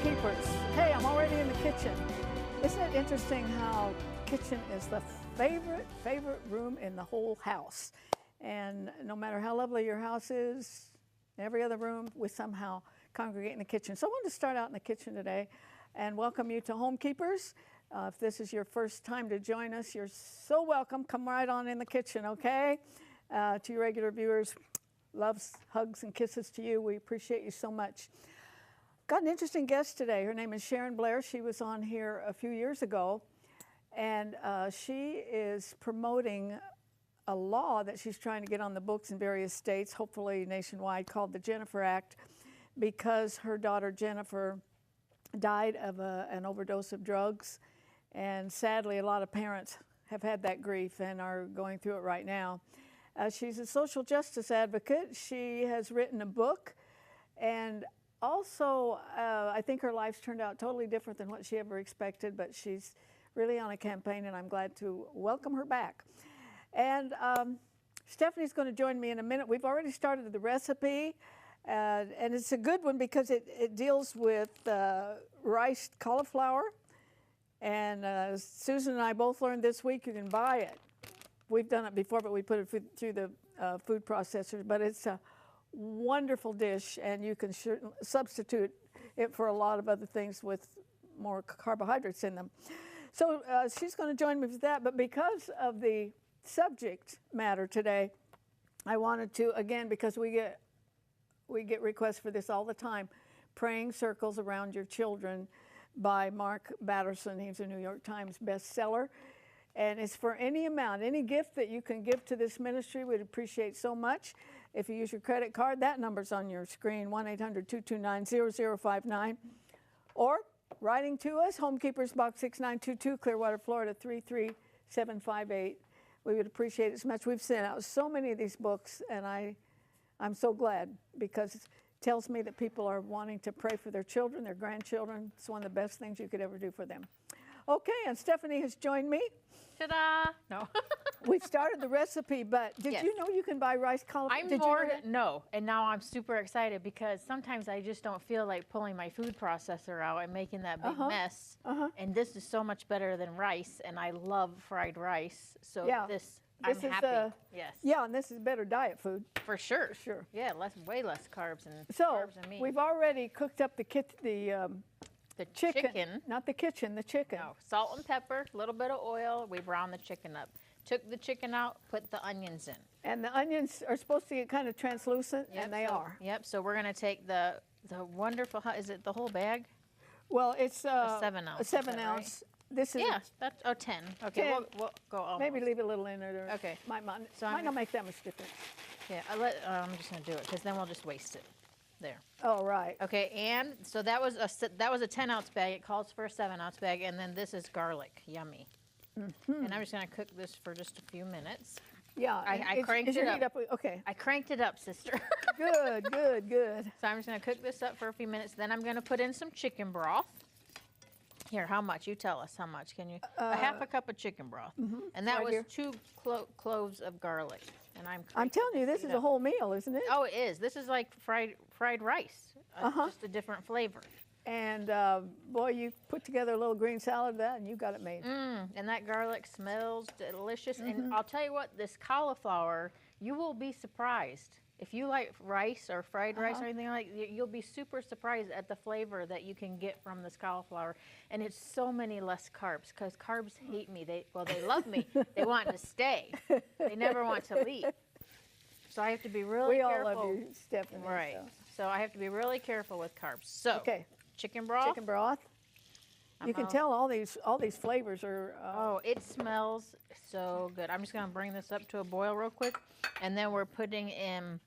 Homekeepers. Hey, I'm already in the kitchen. Isn't it interesting how kitchen is the favorite room in the whole house? And no matter how lovely your house is, every other room, we somehow congregate in the kitchen. So I wanted to start out in the kitchen today and welcome you to Homekeepers. If this is your first time to join us, you're so welcome. Come right on in the kitchen, okay? To your regular viewers, loves, hugs, and kisses to you. We appreciate you so much. Got an interesting guest today. Her name is Sharon Blair. She was on here a few years ago, and she is promoting a law that she's trying to get on the books in various states, hopefully nationwide, called the Jennifer Act, because her daughter Jennifer died of an overdose of drugs. And sadly, a lot of parents have had that grief and are going through it right now. She's a social justice advocate. She has written a book, and also, I think her life's turned out totally different than what she ever expected, but she's really on a campaign, and I'm glad to welcome her back. And Stephanie's going to join me in a minute. We've already started the recipe, and it's a good one because it deals with rice cauliflower. And Susan and I both learned this week you can buy it. We've done it before, but we put it through the food processors, but it's a wonderful dish, and you can substitute it for a lot of other things with more carbohydrates in them. So she's going to join me for that, but because of the subject matter today, I wanted to, again, because we get requests for this all the time, Praying Circles Around Your Children by Mark Batterson. He's a New York Times bestseller. And it's for any amount, any gift that you can give to this ministry, we'd appreciate so much. If you use your credit card, that number's on your screen, 1-800-229-0059. Or writing to us, Homekeepers, Box 6922, Clearwater, Florida, 33758. We would appreciate it so much. We've sent out so many of these books, and I'm so glad because it tells me that people are wanting to pray for their children, their grandchildren. It's one of the best things you could ever do for them. Okay, and Stephanie has joined me. Ta-da! No. We've started the recipe, but did you know you can buy rice cauliflower? No, and now I'm super excited because sometimes I just don't feel like pulling my food processor out and making that big mess. And this is so much better than rice, and I love fried rice. So I'm happy. Yes. Yeah, and this is better diet food. For sure. For sure. Yeah, way less carbs and carbs and meat. We've already cooked up the chicken. Not the kitchen, the chicken. No, salt and pepper, a little bit of oil. We browned the chicken up. Took the chicken out, put the onions in. And the onions are supposed to get kind of translucent, and they are. Yep, so we're going to take the wonderful, is it the whole bag? Well, it's a 7 ounce. A 7 ounce. Right? This is that's 10. Okay, 10. We'll go almost. Maybe leave a little in it. Or okay. Might not make that much difference. Yeah, I'm just going to do it because then we'll just waste it. There. Oh, right. Okay, and so that was a 10 ounce bag. It calls for a 7 ounce bag, and then this is garlic. Yummy. And I'm just going to cook this for just a few minutes. Yeah, I cranked it up. Okay. I cranked it up, sister. Good. So I'm just going to cook this up for a few minutes. Then I'm going to put in some chicken broth. Here, how much? You tell us how much. Can you? A half a cup of chicken broth. And that was 2 cloves of garlic. And I'm telling you, this is a whole meal, isn't it? Oh, it is. This is like fried rice, just a different flavor. And boy, you put together a little green salad of that, and you got it made. And that garlic smells delicious. And I'll tell you what, this cauliflower, you will be surprised. If you like rice or fried rice or anything like that, you'll be super surprised at the flavor that you can get from this cauliflower. And it's so many less carbs, because carbs hate me. They love me. They want to stay. They never want to leave. So I have to be really careful. We all love you, Stephanie. Right. So I have to be really careful with carbs. So chicken broth. Chicken broth. You can tell all these flavors are. Oh, it smells so good. I'm just going to bring this up to a boil real quick, and then we're putting in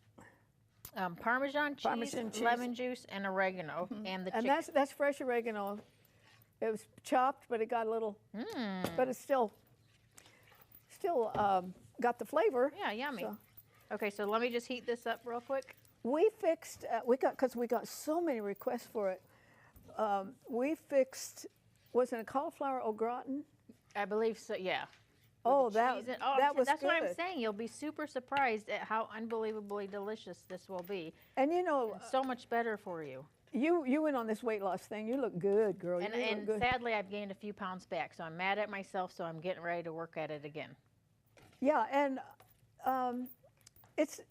Parmesan cheese, lemon juice, and oregano, and the chicken. And that's fresh oregano. It was chopped, but it got a little. But it's still got the flavor. Yeah, yummy. So. Okay, so let me just heat this up real quick. We fixed. Because we got so many requests for it. We fixed. Was it a cauliflower au gratin? I believe so. Yeah. Oh, that was That's good. what I'm saying. You'll be super surprised at how unbelievably delicious this will be. And you know, and so much better for you. you went on this weight loss thing. You look good, girl. You And look good. sadly, I've gained a few pounds back, so I'm mad at myself, so I'm getting ready to work at it again. Yeah, and it's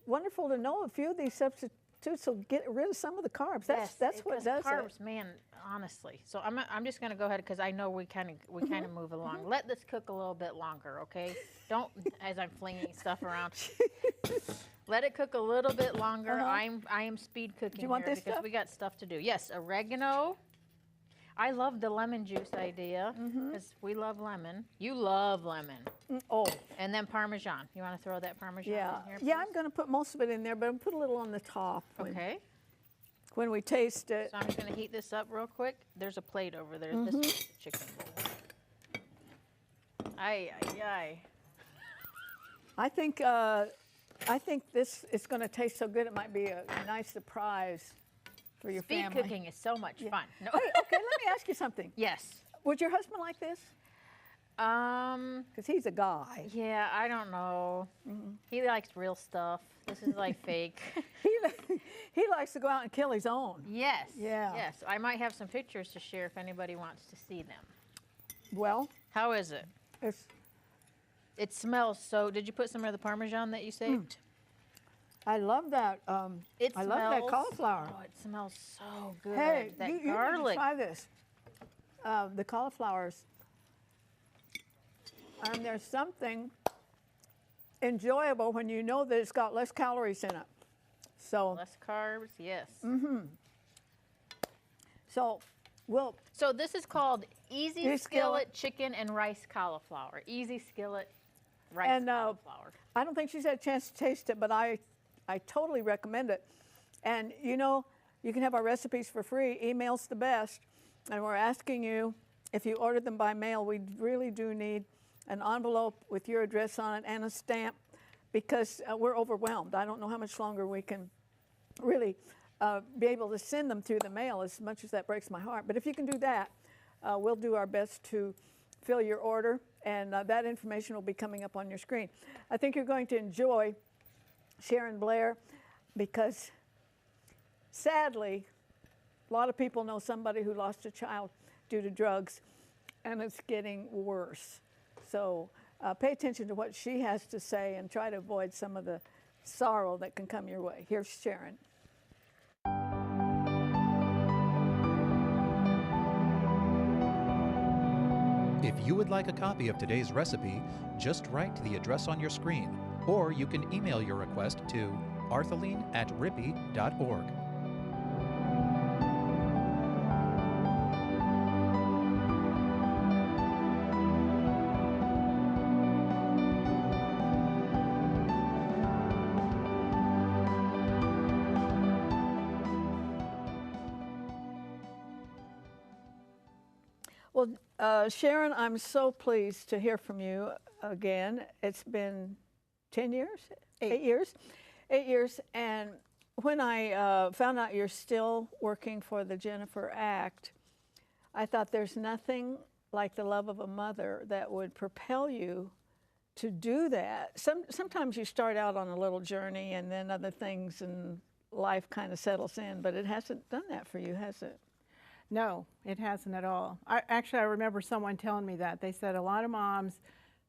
wonderful to know a few of these substitutes will get rid of some of the carbs. That's what does carbs, it. man, honestly. So I'm just going to go ahead because I know we kind of move along. Let this cook a little bit longer, okay? Don't, as I'm flinging stuff around. Let it cook a little bit longer. I am speed cooking you want here this because stuff? we got stuff to do. Yes, oregano. I love the lemon juice idea because we love lemon. You love lemon. Oh, And then Parmesan. You want to throw that Parmesan yeah. in here? Yeah, I'm going to put most of it in there, but I'm put a little on the top Okay. when we taste it. So I'm just going to heat this up real quick. There's a plate over there. This is the chicken bowl. Ay, ay, ay. I think this is going to taste so good. It might be a nice surprise for your Speed family. cooking is so much fun. No. Hey, okay, let me ask you something. Yes. Would your husband like this? Because he's a guy. Yeah, I don't know. He likes real stuff. This is like fake. He likes to go out and kill his own. Yes. Yeah. Yes. I might have some pictures to share if anybody wants to see them. Well, How is it? It smells so. Did you put some of the Parmesan that you saved? I love that. I love that cauliflower. Oh, it smells so good. Hey, that you need to garlic. try this. The cauliflowers. And there's something enjoyable when you know that it's got less calories in it. So, Less carbs, yes. so we'll. So this is called Easy Easy Skillet Chicken and Rice Cauliflower. Easy Skillet Rice And, Cauliflower. I don't think she's had a chance to taste it, but I totally recommend it. And you know, you can have our recipes for free. Email's the best. And we're asking you, if you order them by mail, we really do need an envelope with your address on it and a stamp because we're overwhelmed. I don't know how much longer we can really be able to send them through the mail, as much as that breaks my heart. But if you can do that, we'll do our best to fill your order, and that information will be coming up on your screen. I think you're going to enjoy Sharon Blair because, sadly, a lot of people know somebody who lost a child due to drugs, and it's getting worse. So pay attention to what she has to say and try to avoid some of the sorrow that can come your way. Here's Sharon. If you would like a copy of today's recipe, just write to the address on your screen, or you can email your request to arthelene@rippy.org. Well, Sharon, I'm so pleased to hear from you again. It's been 10 years? 8 years? 8 years. And when I found out you're still working for the Jennifer Act, I thought there's nothing like the love of a mother that would propel you to do that. Sometimes you start out on a little journey and then other things and life kind of settles in, but it hasn't done that for you, has it? No, it hasn't at all. Actually, I remember someone telling me that. They said a lot of moms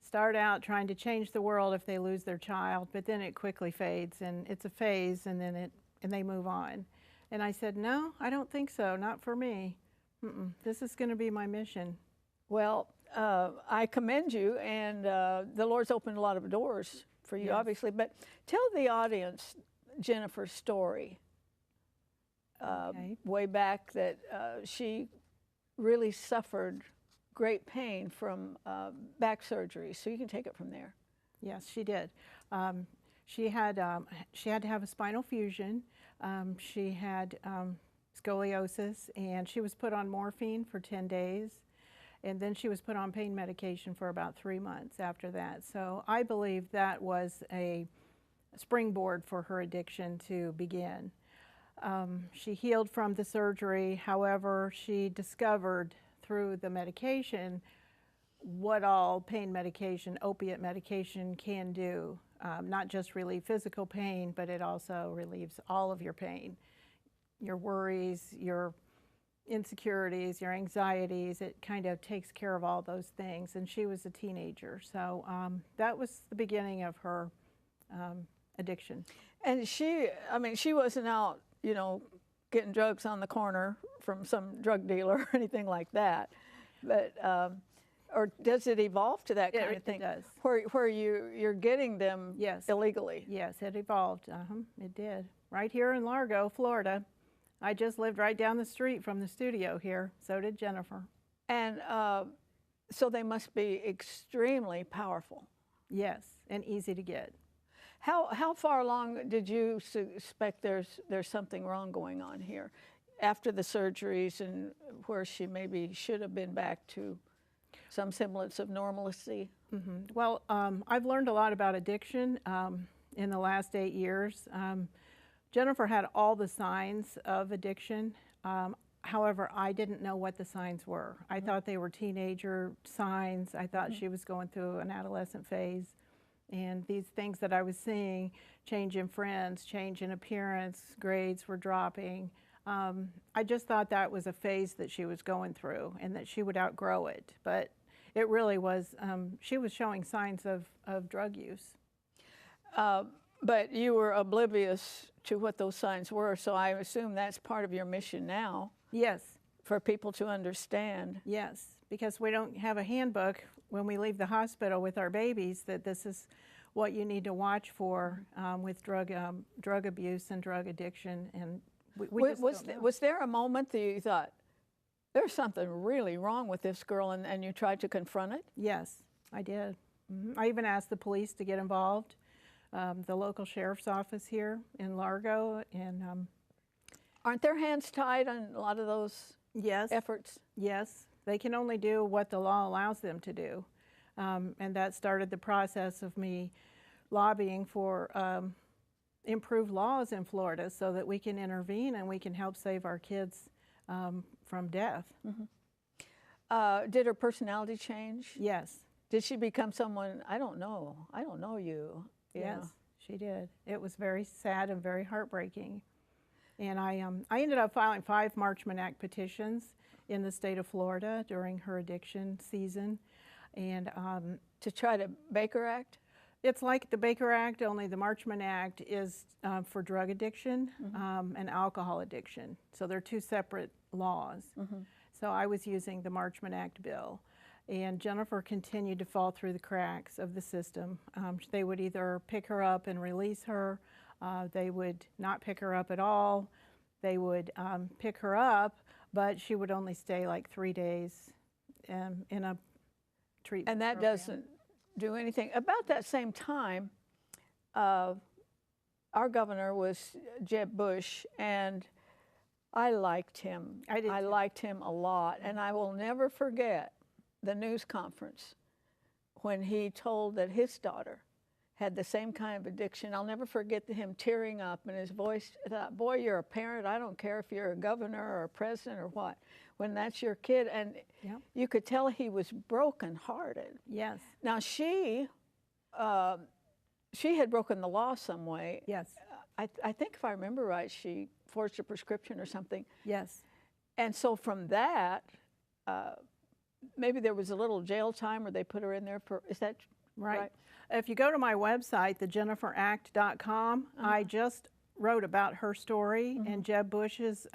start out trying to change the world if they lose their child, but then it quickly fades, and it's a phase, and then they move on. And I said, no, I don't think so, not for me. This is going to be my mission. Well, I commend you, and the Lord's opened a lot of doors for you, Yes. obviously. But tell the audience Jennifer's story. Okay. Way back that she really suffered great pain from back surgery. So you can take it from there. Yes, she did. She had to have a spinal fusion. She had scoliosis, and she was put on morphine for 10 days. And then she was put on pain medication for about 3 months after that. So I believe that was a springboard for her addiction to begin. She healed from the surgery. However, she discovered through the medication what all pain medication, opiate medication can do. Not just relieve physical pain, but it also relieves all of your pain. your worries, your insecurities, your anxieties. It kind of takes care of all those things. And she was a teenager, so that was the beginning of her addiction. And she, I mean, she wasn't out, you know, getting drugs on the corner from some drug dealer or anything like that. But, or does it evolve to that kind of thing? It does. Where you're getting them illegally? Yes, it evolved. It did. Right here in Largo, Florida. I just lived right down the street from the studio here. So did Jennifer. And so they must be extremely powerful. Yes, and easy to get. How far along did you suspect there's something wrong going on here after the surgeries, and where she maybe should have been back to some semblance of normalcy? Mm-hmm. Well, I've learned a lot about addiction in the last 8 years. Jennifer had all the signs of addiction. However, I didn't know what the signs were. I thought they were teenager signs. I thought she was going through an adolescent phase. And these things that I was seeing, change in friends, change in appearance, grades were dropping. I just thought that was a phase that she was going through and that she would outgrow it. But it really was, she was showing signs of drug use. But you were oblivious to what those signs were, so I assume that's part of your mission now. Yes. For people to understand. Yes, because we don't have a handbook when we leave the hospital with our babies that this is what you need to watch for with drug abuse and drug addiction. And was there a moment that you thought, there's something really wrong with this girl, and you tried to confront it? Yes, I did. Mm-hmm. I even asked the police to get involved, the local sheriff's office here in Largo. And aren't their hands tied on a lot of those efforts? Yes, they can only do what the law allows them to do. And that started the process of me lobbying for improved laws in Florida so that we can intervene and we can help save our kids from death. Mm-hmm. Did her personality change? Yes. Did she become someone, I don't know you? Yes, she did. It was very sad and very heartbreaking. And I ended up filing 5 Marchman Act petitions in the state of Florida during her addiction season. And to try to Baker Act? It's like the Baker Act, only the Marchman Act is for drug addiction and alcohol addiction. So they're 2 separate laws. Mm-hmm. So I was using the Marchman Act bill. And Jennifer continued to fall through the cracks of the system. They would either pick her up and release her. They would not pick her up at all. They would pick her up, but she would only stay like 3 days in a treatment And that program. doesn't do anything. About that same time, our governor was Jeb Bush, and I liked him. I liked him a lot, and I will never forget the news conference when he told that his daughter had the same kind of addiction. I'll never forget him tearing up, and his voice, I thought, boy, you're a parent. I don't care if you're a governor or a president or what, when that's your kid. And you could tell he was brokenhearted. Yes. Now, she had broken the law some way. Yes. I think if I remember right, she forged a prescription or something. Yes. And so from that, maybe there was a little jail time, or they put her in there for, is that right? If you go to my website, thejenniferact.com, I just wrote about her story and Jeb Bush's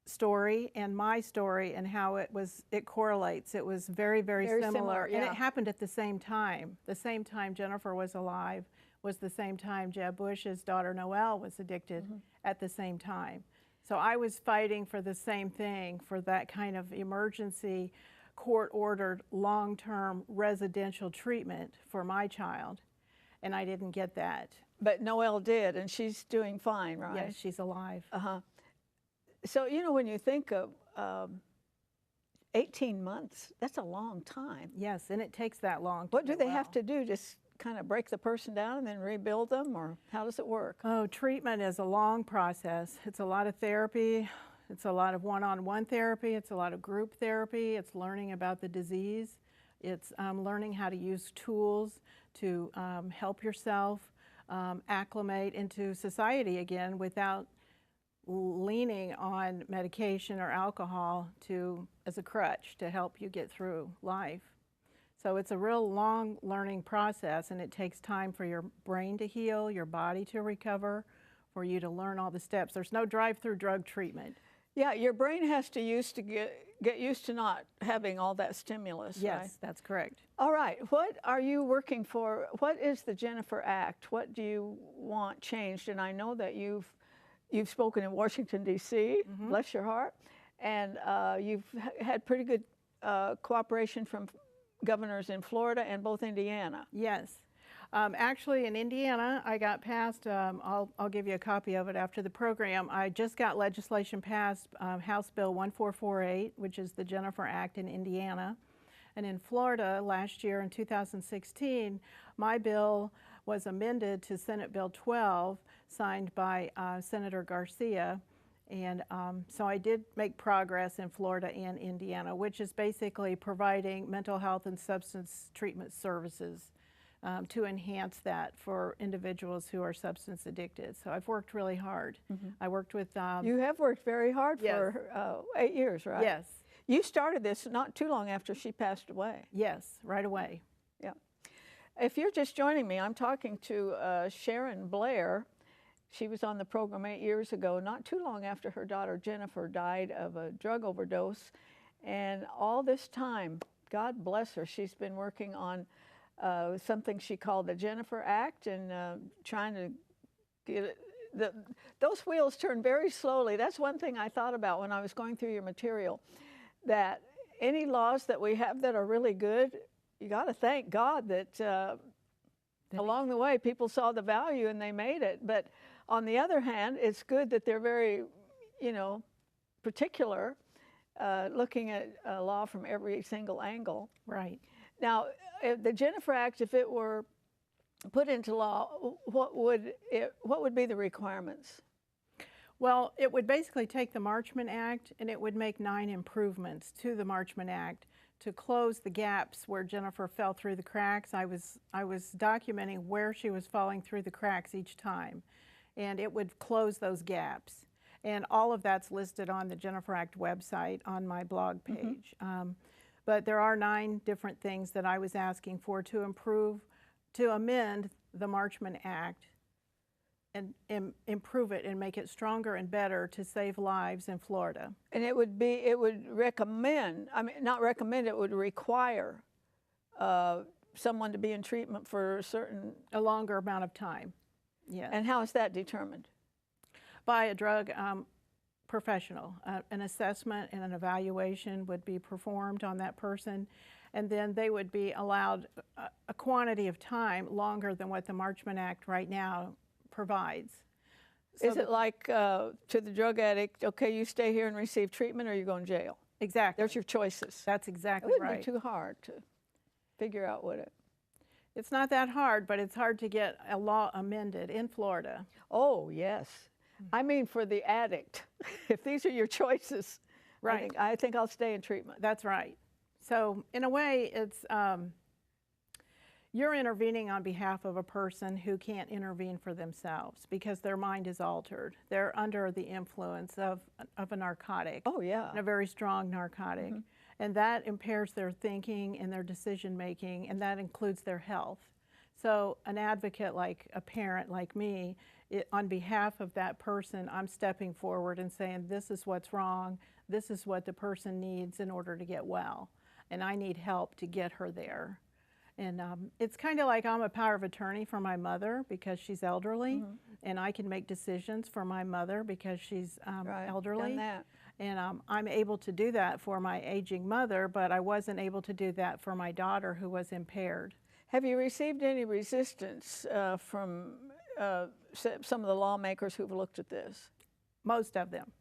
story and my story and how it correlates. It was very, very similar. And it happened at the same time. The same time Jennifer was alive was the same time Jeb Bush's daughter Noelle was addicted at the same time. So I was fighting for the same thing, for that kind of emergency court-ordered long-term residential treatment for my child, and I didn't get that. But Noelle did, and she's doing fine, right? Yes, she's alive. So, you know, when you think of 18 months, that's a long time. Yes, and it takes that long. What do they have to do? Just kind of break the person down and then rebuild them, or how does it work? Oh, treatment is a long process. It's a lot of therapy. It's a lot of one-on-one therapy. It's a lot of group therapy. It's learning about the disease. It's learning how to use tools to help yourself acclimate into society again without leaning on medication or alcohol as a crutch to help you get through life. So it's a real long learning process, and it takes time for your brain to heal, your body to recover, for you to learn all the steps. There's no drive-through drug treatment. Yeah, your brain has to get used to not having all that stimulus, Yes, right? that's correct. All right, what are you working for? What is the Jennifer Act? What do you want changed? And I know that you've spoken in Washington, D.C., bless your heart, and you've had pretty good cooperation from governors in Florida and both Indiana. Yes. Actually, in Indiana, I got passed, I'll give you a copy of it after the program. I just got legislation passed, House Bill 1448, which is the Jennifer Act in Indiana. And in Florida, last year in 2016, my bill was amended to Senate Bill 12, signed by Senator Garcia. And so I did make progress in Florida and Indiana, which is basically providing mental health and substance treatment services to enhance that for individuals who are substance addicted. So I've worked really hard. I worked with... you have worked very hard yes. for 8 years, right? Yes. You started this not too long after she passed away. Yes, right away. Yeah. If you're just joining me, I'm talking to Sharon Blair. She was on the program 8 years ago, not too long after her daughter Jennifer died of a drug overdose. And all this time, God bless her, she's been working on something she called the Jennifer Act, and trying to get it. Those wheels turn very slowly. That's one thing I thought about when I was going through your material, that any laws that we have that are really good, you got to thank God that along the way people saw the value and they made it. But on the other hand, it's good that they're very, particular, looking at law from every single angle. Right. Now, the Jennifer Act, if it were put into law, what would be the requirements? Well, it would basically take the Marchman Act and it would make 9 improvements to the Marchman Act to close the gaps where Jennifer fell through the cracks. I was documenting where she was falling through the cracks each time, and it would close those gaps. And all of that's listed on the Jennifer Act website on my blog page. But there are 9 different things that I was asking for to amend the Marchman Act and improve it and make it stronger and better to save lives in Florida. And it would recommend, not recommend, it would require someone to be in treatment for a longer amount of time. Yes. And how is that determined? By a drug professional. An assessment and an evaluation would be performed on that person, and then they would be allowed a quantity of time longer than what the Marchman Act right now provides. So is it like to the drug addict, okay, you stay here and receive treatment or you go in jail? Exactly. There's your choices. That's exactly right. It right. wouldn't be too hard to figure out what it... It's not that hard, but it's hard to get a law amended in Florida. Oh, yes. I mean for the addict. If these are your choices, right. I think I'll stay in treatment. That's right. So in a way, it's you're intervening on behalf of a person who can't intervene for themselves because their mind is altered. They're under the influence of a narcotic. Oh, yeah. And a very strong narcotic. And that impairs their thinking and their decision making, and that includes their health. So an advocate, like a parent like me, on behalf of that person, I'm stepping forward and saying, this is what's wrong, this is what the person needs in order to get well, and I need help to get her there. And it's kind of like I'm a power of attorney for my mother because she's elderly, and I can make decisions for my mother because she's elderly. Done that. And I'm able to do that for my aging mother, but I wasn't able to do that for my daughter who was impaired. Have you received any resistance from some of the lawmakers who've looked at this? Most of them.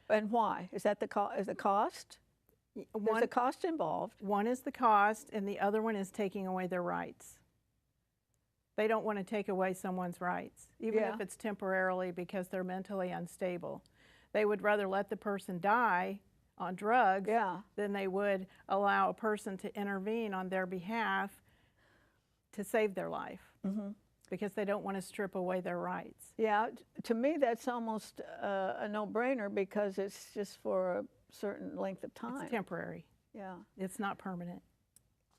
And why? Is that the cost? There's a cost involved. One is the cost, and the other one is taking away their rights. They don't want to take away someone's rights, even if it's temporarily because they're mentally unstable. They would rather let the person die on drugs than they would allow a person to intervene on their behalf to save their life. because they don't want to strip away their rights. Yeah, to me that's almost a no-brainer because it's just for a certain length of time. It's temporary. Yeah. It's not permanent.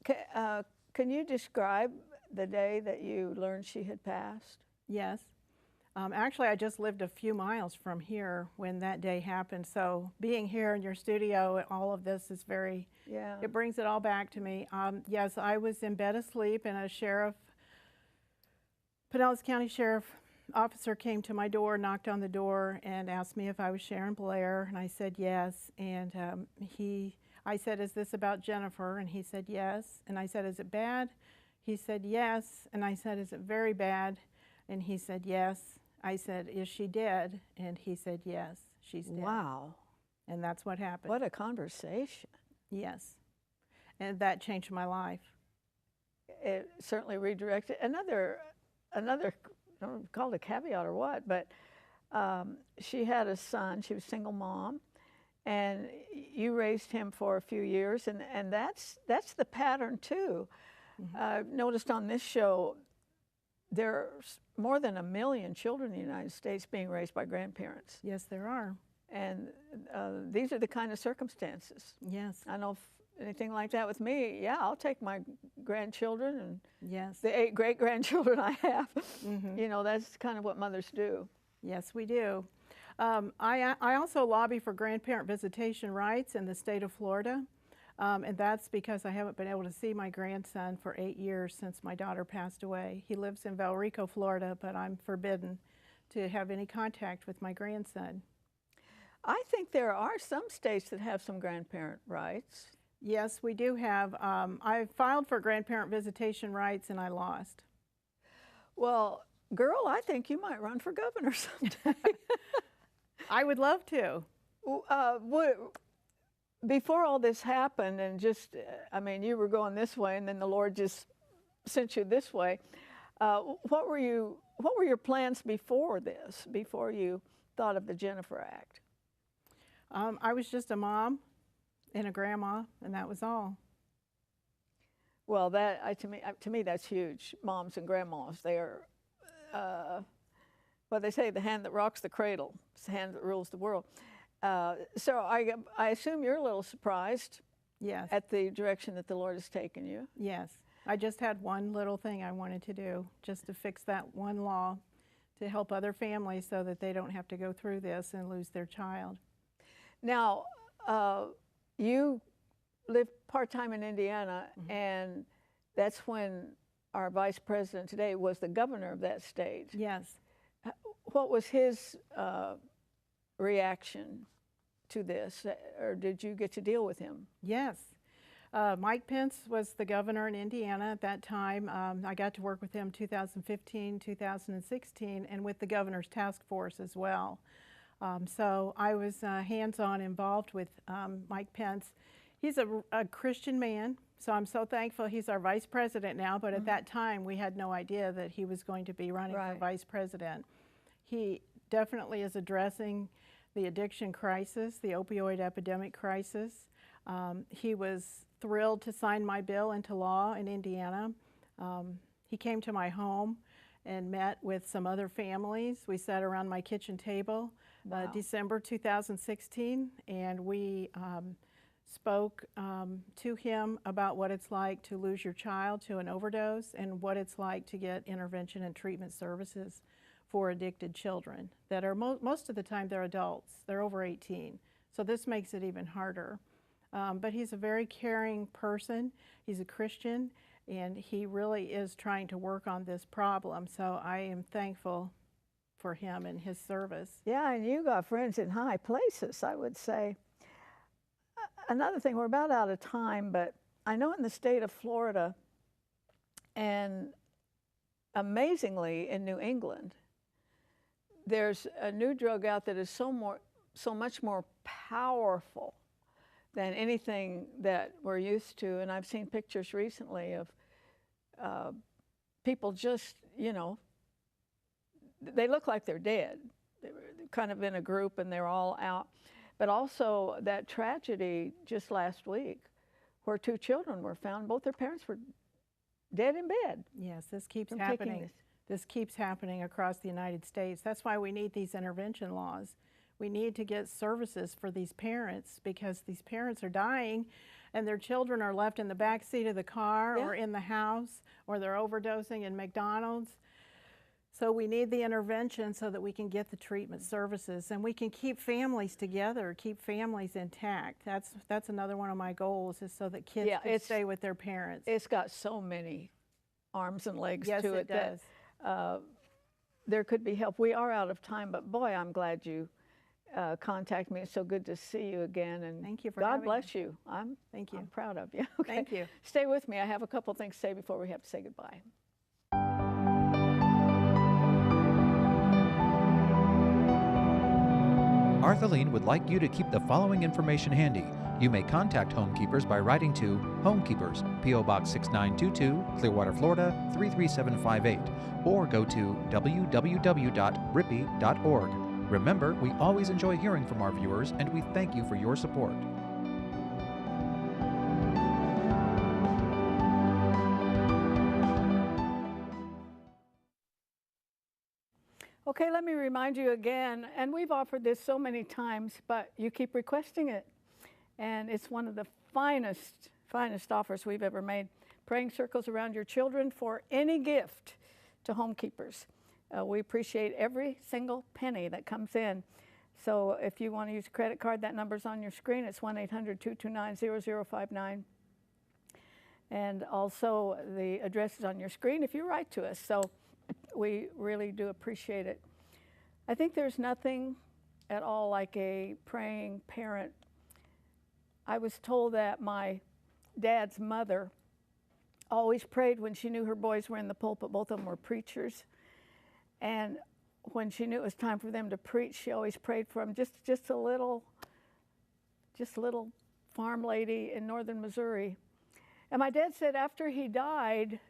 Can you describe the day that you learned she had passed? Yes. Actually, I just lived a few miles from here when that day happened. So being here in your studio, all of this is very, it brings it all back to me. Yes, I was in bed asleep and a Pinellas County Sheriff officer came to my door, knocked on the door and asked me if I was Sharon Blair, and I said yes. And I said, is this about Jennifer? And he said yes. And I said, is it bad? He said yes. And I said, is it very bad? And he said yes. I said, is she dead? And he said, yes, she's dead. Wow. And that's what happened. What a conversation. Yes. And that changed my life. It certainly redirected. Another, I don't know if it's called a caveat or what, but she had a son. She was a single mom. And you raised him for a few years. And that's the pattern, too. I've noticed on this show, there's more than 1 million children in the United States being raised by grandparents. Yes, there are. And these are the kind of circumstances. Yes. I know if anything like that with me, yeah, I'll take my grandchildren and yes. the 8 great-grandchildren I have. You know, that's kind of what mothers do. Yes, we do. I also lobby for grandparent visitation rights in the state of Florida. And that's because I haven't been able to see my grandson for 8 years since my daughter passed away. He lives in Valrico, Florida, but I'm forbidden to have any contact with my grandson. I think there are some states that have some grandparent rights. Yes, we do have. I filed for grandparent visitation rights and I lost. Well, girl, I think you might run for governor someday. I would love to. Before all this happened and just, I mean, you were going this way and then the Lord just sent you this way. What were your plans before this, before you thought of the Jennifer Act? I was just a mom and a grandma, and that was all. Well, to me, that's huge. Moms and grandmas, they are, well, they say the hand that rocks the cradle, it's the hand that rules the world. So I assume you're a little surprised. Yes. At the direction that the Lord has taken you. Yes. I just had one little thing I wanted to do, just to fix that one law to help other families so that they don't have to go through this and lose their child. Now, you live part-time in Indiana, and that's when our vice president today was the governor of that state. Yes. What was his reaction to this, or did you get to deal with him? Yes. Mike Pence was the governor in Indiana at that time. I got to work with him 2015, 2016, and with the governor's task force as well. So I was hands-on involved with Mike Pence. He's a Christian man, so I'm so thankful he's our vice president now, but at that time we had no idea that he was going to be running for vice president. He definitely is addressing the addiction crisis, the opioid epidemic crisis. He was thrilled to sign my bill into law in Indiana. He came to my home and met with some other families. We sat around my kitchen table December 2016, and we spoke to him about what it's like to lose your child to an overdose and what it's like to get intervention and treatment services for addicted children that are most of the time they're adults. They're over 18, so this makes it even harder. But he's a very caring person. He's a Christian, and he really is trying to work on this problem, so I am thankful for him and his service. Yeah, and you got friends in high places, I would say. Another thing, we're about out of time, but I know in the state of Florida, and amazingly in New England, there's a new drug out that is so much more powerful than anything that we're used to. And I've seen pictures recently of people just, you know, they look like they're dead. They were kind of in a group and they're all out. But also that tragedy just last week where 2 children were found, both their parents were dead in bed. Yes, this keeps happening. This keeps happening across the United States. That's why we need these intervention laws. We need to get services for these parents, because these parents are dying and their children are left in the back seat of the car or in the house, or they're overdosing in McDonald's. So we need the intervention so that we can get the treatment services and we can keep families together, keep families intact. That's another one of my goals, is so that kids can stay with their parents. It's got so many arms and legs to it. Yes, it does. That there could be help. We are out of time, but boy, I'm glad you contacted me. It's so good to see you again. And thank you for God having bless me. you. Thank you. I'm proud of you. Okay. Thank you. Stay with me. I have a couple things to say before we have to say goodbye. Arthelene would like you to keep the following information handy. You may contact Homekeepers by writing to Homekeepers, P.O. Box 6922, Clearwater, Florida 33758, or go to www.rippy.org. Remember, we always enjoy hearing from our viewers, and we thank you for your support. Okay, let me remind you again, and we've offered this so many times, but you keep requesting it. And it's one of the finest offers we've ever made. Praying circles around your children for any gift to Homekeepers. We appreciate every single penny that comes in. So if you want to use a credit card, that number's on your screen. It's 1-800-229-0059. And also the address is on your screen if you write to us. So we really do appreciate it. I think there's nothing at all like a praying parent. I was told that my dad's mother always prayed when she knew her boys were in the pulpit. Both of them were preachers. And when she knew it was time for them to preach, she always prayed for them. Just a little farm lady in northern Missouri. And my dad said after she died,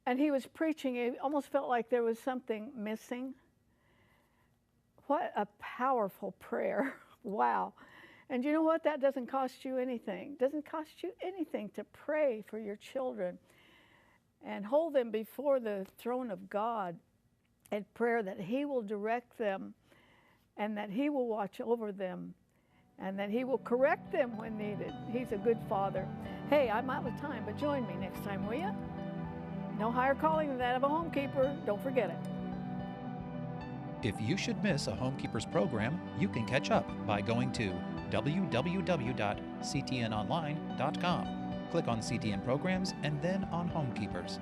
and he was preaching, it almost felt like there was something missing. What a powerful prayer. Wow. And you know what? That doesn't cost you anything. It doesn't cost you anything to pray for your children and hold them before the throne of God in prayer, that He will direct them and that He will watch over them and that He will correct them when needed. He's a good Father. Hey, I'm out of time, but join me next time, will you? No higher calling than that of a homekeeper. Don't forget it. If you should miss a Homekeepers program, you can catch up by going to www.ctnonline.com. Click on CTN Programs and then on Homekeepers.